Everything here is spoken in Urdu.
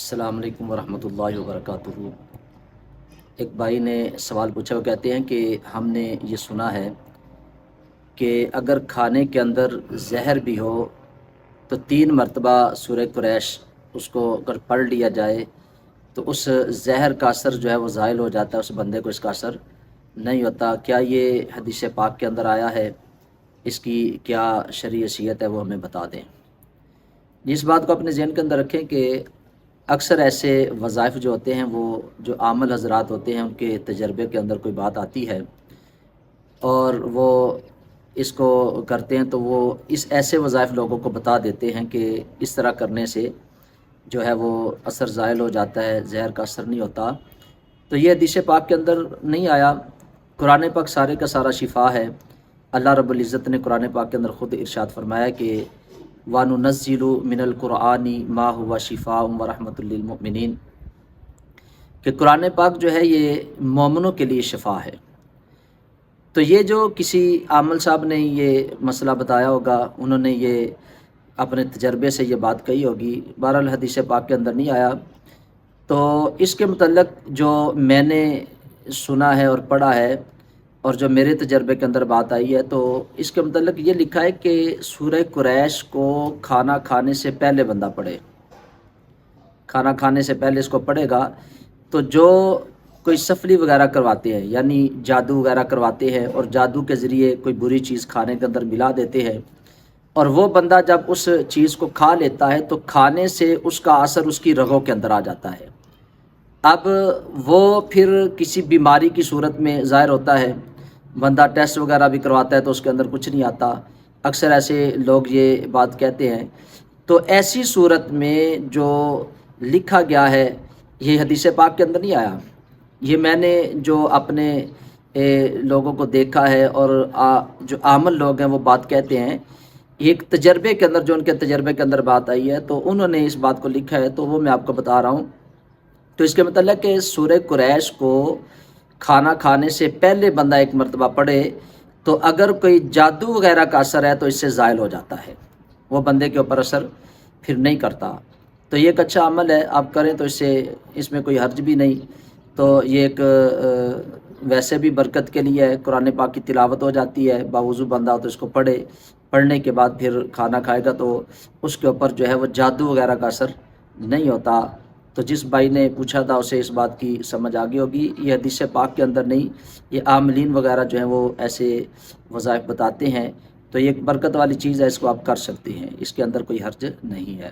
السلام علیکم ورحمۃ اللہ وبرکاتہ۔ ایک بھائی نے سوال پوچھا، وہ کہتے ہیں کہ ہم نے یہ سنا ہے کہ اگر کھانے کے اندر زہر بھی ہو تو 3 مرتبہ سورہ قریش اس کو اگر پڑھ لیا جائے تو اس زہر کا اثر جو ہے وہ زائل ہو جاتا ہے، اس بندے کو اس کا اثر نہیں ہوتا۔ کیا یہ حدیث پاک کے اندر آیا ہے؟ اس کی کیا شرعی حیثیت ہے، وہ ہمیں بتا دیں۔ اس بات کو اپنے ذہن کے اندر رکھیں کہ اکثر ایسے وظائف جو ہوتے ہیں، وہ جو عامل حضرات ہوتے ہیں ان کے تجربے کے اندر کوئی بات آتی ہے اور وہ اس کو کرتے ہیں تو وہ اس ایسے وظائف لوگوں کو بتا دیتے ہیں کہ اس طرح کرنے سے جو ہے وہ اثر زائل ہو جاتا ہے، زہر کا اثر نہیں ہوتا۔ تو یہ حدیث پاک کے اندر نہیں آیا۔ قرآن پاک سارے کا سارا شفا ہے۔ اللہ رب العزت نے قرآن پاک کے اندر خود ارشاد فرمایا کہ وَنُنَزِّلُ مِنَ الْقُرْآنِ مَا هُوَ شِفَاءٌ وَرَحْمَةٌ لِّلْمُؤْمِنِينَ کہ قرآن پاک جو ہے یہ مومنوں کے لیے شفا ہے۔ تو یہ جو کسی عامل صاحب نے یہ مسئلہ بتایا ہوگا، انہوں نے یہ اپنے تجربے سے یہ بات کہی ہوگی، بہرحال حدیث پاک کے اندر نہیں آیا۔ تو اس کے متعلق جو میں نے سنا ہے اور پڑھا ہے اور جو میرے تجربے کے اندر بات آئی ہے، تو اس کے متعلق یہ لکھا ہے کہ سورہ قریش کو کھانا کھانے سے پہلے بندہ پڑھے، کھانا کھانے سے پہلے اس کو پڑھے گا تو جو کوئی سفلی وغیرہ کرواتے ہیں، یعنی جادو وغیرہ کرواتے ہیں اور جادو کے ذریعے کوئی بری چیز کھانے کے اندر ملا دیتے ہیں، اور وہ بندہ جب اس چیز کو کھا لیتا ہے تو کھانے سے اس کا اثر اس کی رگوں کے اندر آ جاتا ہے۔ اب وہ پھر کسی بیماری کی صورت میں ظاہر ہوتا ہے، بندہ ٹیسٹ وغیرہ بھی کرواتا ہے تو اس کے اندر کچھ نہیں آتا، اکثر ایسے لوگ یہ بات کہتے ہیں۔ تو ایسی صورت میں جو لکھا گیا ہے یہ حدیث پاک کے اندر نہیں آیا، یہ میں نے جو اپنے لوگوں کو دیکھا ہے اور جو عامل لوگ ہیں وہ بات کہتے ہیں، ایک تجربے کے اندر جو ان کے تجربے کے اندر بات آئی ہے تو انہوں نے اس بات کو لکھا ہے، تو وہ میں آپ کو بتا رہا ہوں۔ تو اس کے متعلق کہ سورہ قریش کو کھانا کھانے سے پہلے بندہ 1 مرتبہ پڑھے تو اگر کوئی جادو وغیرہ کا اثر ہے تو اس سے زائل ہو جاتا ہے، وہ بندے کے اوپر اثر پھر نہیں کرتا۔ تو یہ ایک اچھا عمل ہے، آپ کریں تو اس میں کوئی حرج بھی نہیں۔ تو یہ ایک ویسے بھی برکت کے لیے ہے، قرآن پاک کی تلاوت ہو جاتی ہے، باوضو بندہ ہو تو اس کو پڑھنے کے بعد پھر کھانا کھائے گا تو اس کے اوپر جو ہے وہ جادو وغیرہ کا اثر نہیں ہوتا۔ تو جس بھائی نے پوچھا تھا اسے اس بات کی سمجھ آ گئی ہوگی، یہ حدیث پاک کے اندر نہیں، یہ عاملین وغیرہ جو ہیں وہ ایسے وظائف بتاتے ہیں۔ تو یہ ایک برکت والی چیز ہے، اس کو آپ کر سکتے ہیں، اس کے اندر کوئی حرج نہیں ہے۔